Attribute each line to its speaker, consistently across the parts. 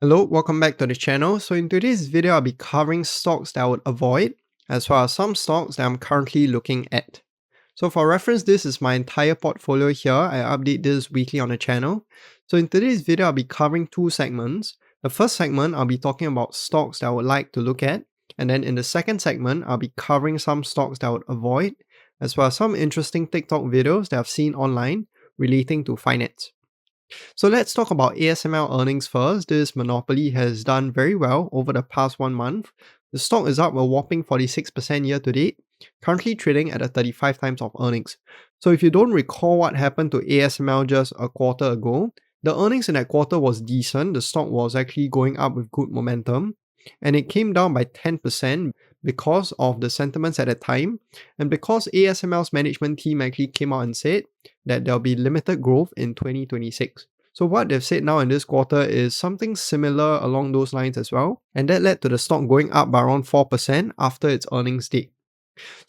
Speaker 1: Hello, welcome back to the channel. So in today's video, I'll be covering stocks that I would avoid, as well as some stocks that I'm currently looking at. So for reference, this is my entire portfolio here. I update this weekly on the channel. So in today's video, I'll be covering two segments. The first segment, I'll be talking about stocks that I would like to look at. And then in the second segment, I'll be covering some stocks that I would avoid, as well as some interesting TikTok videos that I've seen online relating to finance. So let's talk about ASML earnings first. This monopoly has done very well over the past 1 month. The stock is up a whopping 46% year to date, currently trading at a 35 times of earnings. So if you don't recall what happened to ASML just a quarter ago, the earnings in that quarter was decent. The stock was actually going up with good momentum, and it came down by 10% because of the sentiments at that time, and because ASML's management team actually came out and said that there'll be limited growth in 2026. So what they've said now in this quarter is something similar along those lines as well, and that led to the stock going up by around 4% after its earnings date.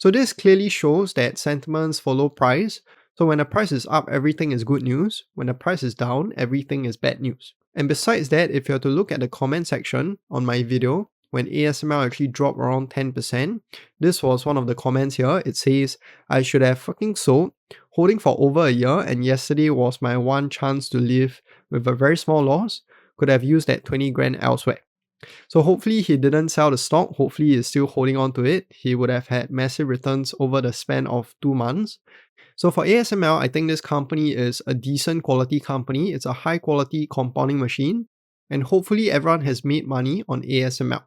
Speaker 1: So this clearly shows that sentiments follow price. So when the price is up, everything is good news. When the price is down, everything is bad news. And besides that, if you were to look at the comment section on my video, when ASML actually dropped around 10%, this was one of the comments here. It says, "I should have fucking sold, holding for over a year, and yesterday was my one chance to live with a very small loss. Could have used that 20 grand elsewhere." So hopefully he didn't sell the stock. Hopefully he's still holding on to it. He would have had massive returns over the span of 2 months. So for ASML, I think this company is a decent quality company. It's a high quality compounding machine, and hopefully everyone has made money on ASML.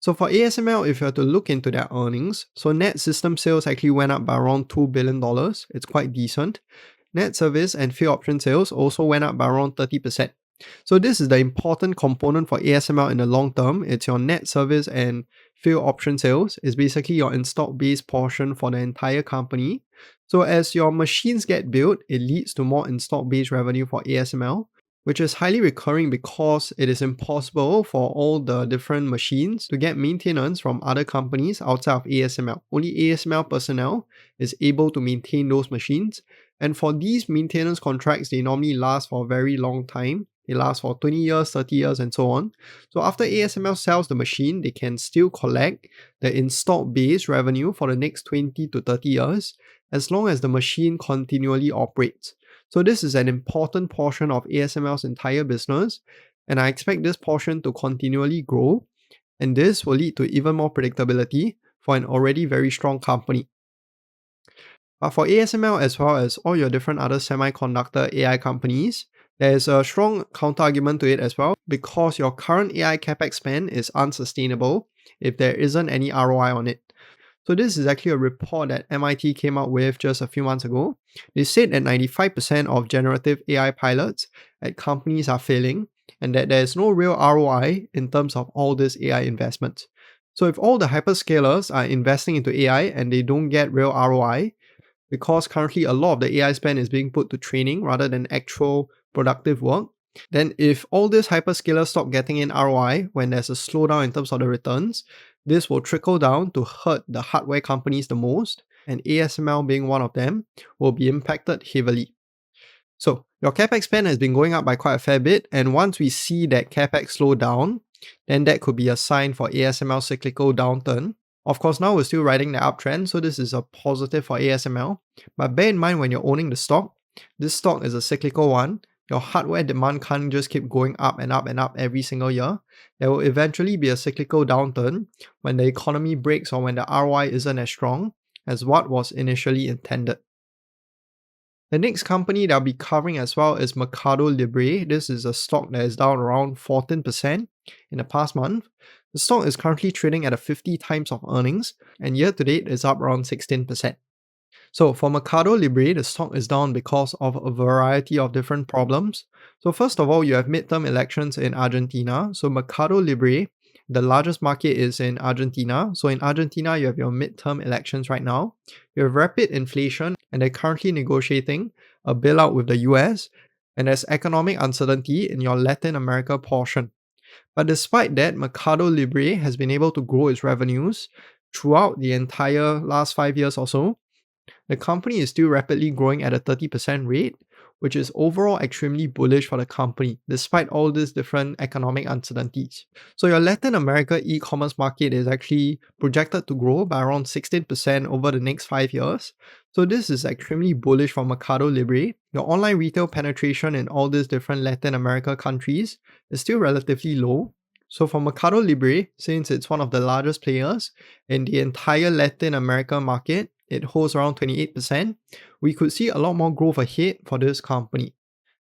Speaker 1: So for ASML, if you were to look into their earnings, so net system sales actually went up by around $2 billion. It's quite decent. Net service and field option sales also went up by around 30%. So this is the important component for ASML in the long term. It's your net service and field option sales. It's basically your installed base portion for the entire company. So as your machines get built, it leads to more installed base revenue for ASML, which is highly recurring because it is impossible for all the different machines to get maintenance from other companies outside of ASML. Only ASML personnel is able to maintain those machines. And for these maintenance contracts, they normally last for a very long time. They last for 20 years, 30 years, and so on. So after ASML sells the machine, they can still collect the installed base revenue for the next 20 to 30 years, as long as the machine continually operates. So this is an important portion of ASML's entire business, and I expect this portion to continually grow, and this will lead to even more predictability for an already very strong company. But for ASML as well as all your different other semiconductor AI companies, there is a strong counter-argument to it as well, because your current AI capex spend is unsustainable if there isn't any ROI on it. So this is actually a report that MIT came out with just a few months ago. They said that 95% of generative AI pilots at companies are failing, and that there is no real ROI in terms of all this AI investment. So if all the hyperscalers are investing into AI and they don't get real ROI, because currently a lot of the AI spend is being put to training rather than actual productive work, then if all these hyperscalers stop getting in ROI when there's a slowdown in terms of the returns, this will trickle down to hurt the hardware companies the most, and ASML being one of them will be impacted heavily. So your capex spend has been going up by quite a fair bit, and once we see that capex slow down, then that could be a sign for ASML cyclical downturn. Of course, now we're still riding the uptrend, so this is a positive for ASML. But bear in mind when you're owning the stock, this stock is a cyclical one. Your hardware demand can't just keep going up and up and up every single year. There will eventually be a cyclical downturn when the economy breaks or when the ROI isn't as strong as what was initially intended. The next company that I'll be covering as well is MercadoLibre. This is a stock that is down around 14% in the past month. The stock is currently trading at a 50 times of earnings, and year to date is up around 16%. So for MercadoLibre, the stock is down because of a variety of different problems. So first of all, you have midterm elections in Argentina. So MercadoLibre, the largest market is in Argentina. So in Argentina, you have your midterm elections right now. You have rapid inflation, and they're currently negotiating a bailout with the US, and there's economic uncertainty in your Latin America portion. But despite that, MercadoLibre has been able to grow its revenues throughout the entire last 5 years or so. The company is still rapidly growing at a 30% rate, which is overall extremely bullish for the company, despite all these different economic uncertainties. So your Latin America e-commerce market is actually projected to grow by around 16% over the next 5 years. So this is extremely bullish for MercadoLibre. Your online retail penetration in all these different Latin America countries is still relatively low. So for MercadoLibre, since it's one of the largest players in the entire Latin America market, it holds around 28%, we could see a lot more growth ahead for this company.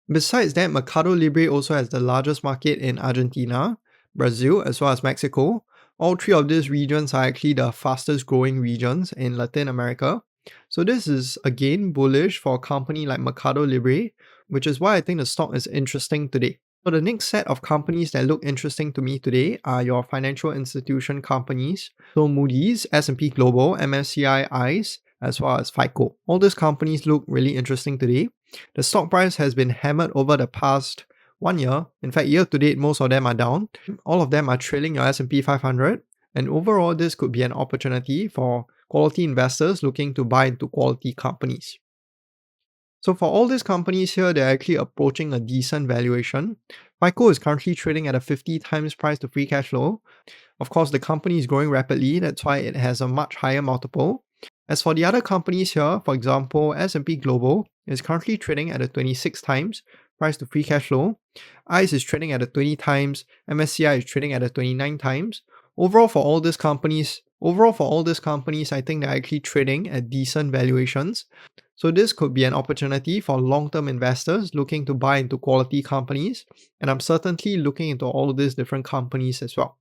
Speaker 1: Besides that, MercadoLibre also has the largest market in Argentina, Brazil, as well as Mexico. All three of these regions are actually the fastest growing regions in Latin America. So this is again bullish for a company like MercadoLibre, which is why I think the stock is interesting today. So the next set of companies that look interesting to me today are your financial institution companies. So Moody's, S&P Global, MSCI, ICE, as well as FICO. All these companies look really interesting today. The stock price has been hammered over the past 1 year. In fact, year to date, most of them are down. All of them are trailing your S&P 500. And overall, this could be an opportunity for quality investors looking to buy into quality companies. So for all these companies here, they're actually approaching a decent valuation. FICO is currently trading at a 50 times price to free cash flow. Of course, the company is growing rapidly, that's why it has a much higher multiple. As for the other companies here, for example, S&P Global is currently trading at a 26 times price to free cash flow. ICE is trading at a 20 times, MSCI is trading at a 29 times. Overall for all these companies, I think they're actually trading at decent valuations. So this could be an opportunity for long-term investors looking to buy into quality companies, and I'm certainly looking into all these different companies as well.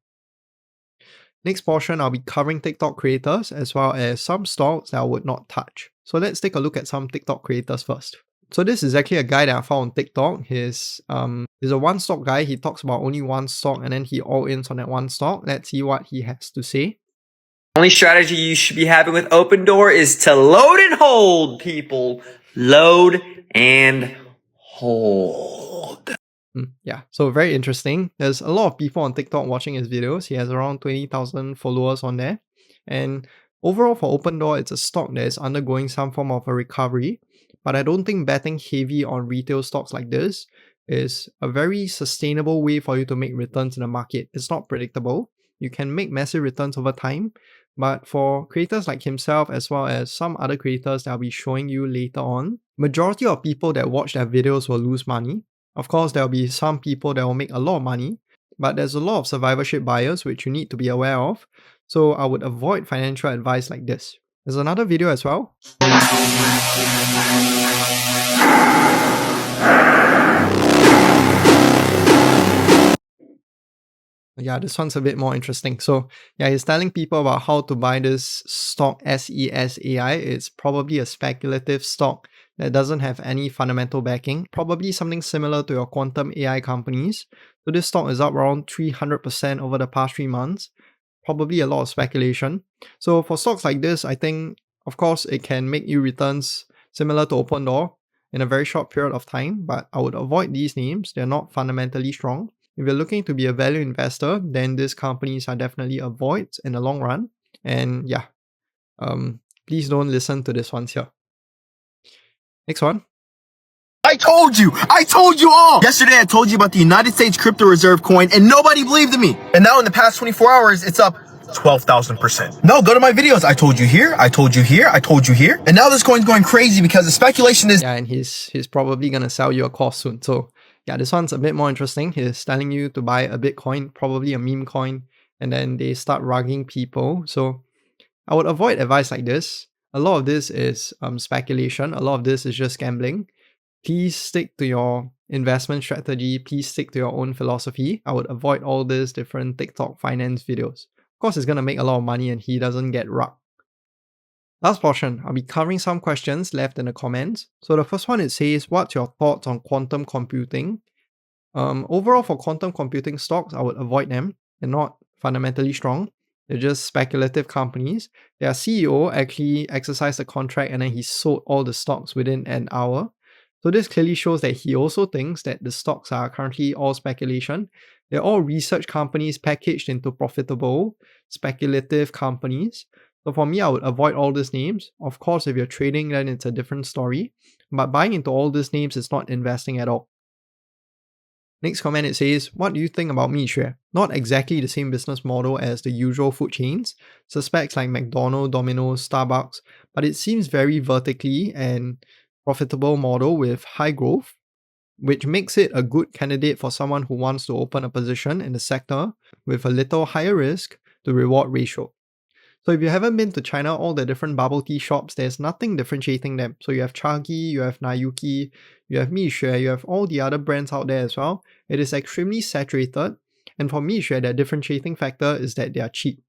Speaker 1: Next portion, I'll be covering TikTok creators as well as some stocks that I would not touch. So let's take a look at some TikTok creators first. So this is actually a guy that I found on TikTok. He's a one stock guy. He talks about only one stock and then he all ins on that one stock. Let's see what he has to say.
Speaker 2: Only strategy you should be having with Open Door is to load and hold, people. Load and hold.
Speaker 1: Yeah, so very interesting. There's a lot of people on TikTok watching his videos. He has around 20,000 followers on there. And overall for Open Door, it's a stock that is undergoing some form of a recovery. But I don't think betting heavy on retail stocks like this is a very sustainable way for you to make returns in the market. It's not predictable. You can make massive returns over time. But for creators like himself, as well as some other creators that I'll be showing you later on, majority of people that watch their videos will lose money. Of course, there will be some people that will make a lot of money, but there's a lot of survivorship bias which you need to be aware of. So I would avoid financial advice like this. There's another video as well. Yeah, this one's a bit more interesting. So yeah, he's telling people about how to buy this stock SESAI. It's probably a speculative stock that doesn't have any fundamental backing. Probably something similar to your quantum AI companies. So this stock is up around 300% over the past 3 months. Probably a lot of speculation. So for stocks like this, I think, of course, it can make you returns similar to Open Door in a very short period of time, but I would avoid these names. They're not fundamentally strong. If you're looking to be a value investor, then these companies are definitely avoids in the long run. And yeah, please don't listen to this ones here. Next one.
Speaker 3: I told you all. Yesterday I told you about the United States crypto reserve coin and nobody believed in me. And now in the past 24 hours, it's up 12,000%. No, go to my videos. I told you here, I told you here, I told you here. And now this coin's going crazy because the speculation is...
Speaker 1: Yeah, and he's probably going to sell you a course soon. So yeah, this one's a bit more interesting. He's telling you to buy a Bitcoin, probably a meme coin, and then they start rugging people. So I would avoid advice like this. A lot of this is speculation. A lot of this is just gambling. Please stick to your investment strategy. Please stick to your own philosophy. I would avoid all these different TikTok finance videos. Of course, it's going to make a lot of money and he doesn't get rugged. Last portion, I'll be covering some questions left in the comments. So the first one, it says, what's your thoughts on quantum computing? Overall for quantum computing stocks, I would avoid them. They're not fundamentally strong. They're just speculative companies. Their CEO actually exercised a contract and then he sold all the stocks within an hour. So this clearly shows that he also thinks that the stocks are currently all speculation. They're all research companies packaged into profitable, speculative companies. So for me, I would avoid all these names. Of course, if you're trading, then it's a different story. But buying into all these names is not investing at all. Next comment, it says, what do you think about Mixue? Not exactly the same business model as the usual food chains, suspects like McDonald's, Domino's, Starbucks, but it seems very vertically and profitable model with high growth, which makes it a good candidate for someone who wants to open a position in the sector with a little higher risk to reward ratio. So if you haven't been to China, all the different bubble tea shops, there's nothing differentiating them. So you have Chagi, you have Nayuki, you have Mixue, you have all the other brands out there as well. It is extremely saturated. And for Mixue, their differentiating factor is that they are cheap.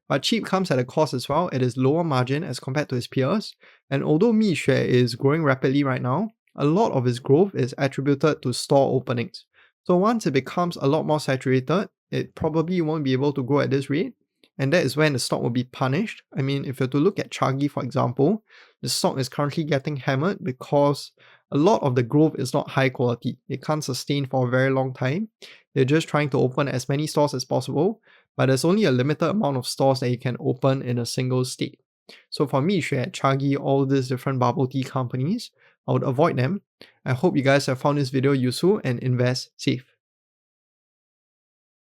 Speaker 1: But cheap comes at a cost as well. It is lower margin as compared to its peers. And although Mixue is growing rapidly right now, a lot of its growth is attributed to store openings. So once it becomes a lot more saturated, it probably won't be able to grow at this rate. And that is when the stock will be punished. I mean, if you're to look at Chagi, for example, the stock is currently getting hammered because a lot of the growth is not high quality. It can't sustain for a very long time. They're just trying to open as many stores as possible, but there's only a limited amount of stores that you can open in a single state. So for Mixue, Chagi, all these different bubble tea companies, I would avoid them. I hope you guys have found this video useful and invest safe.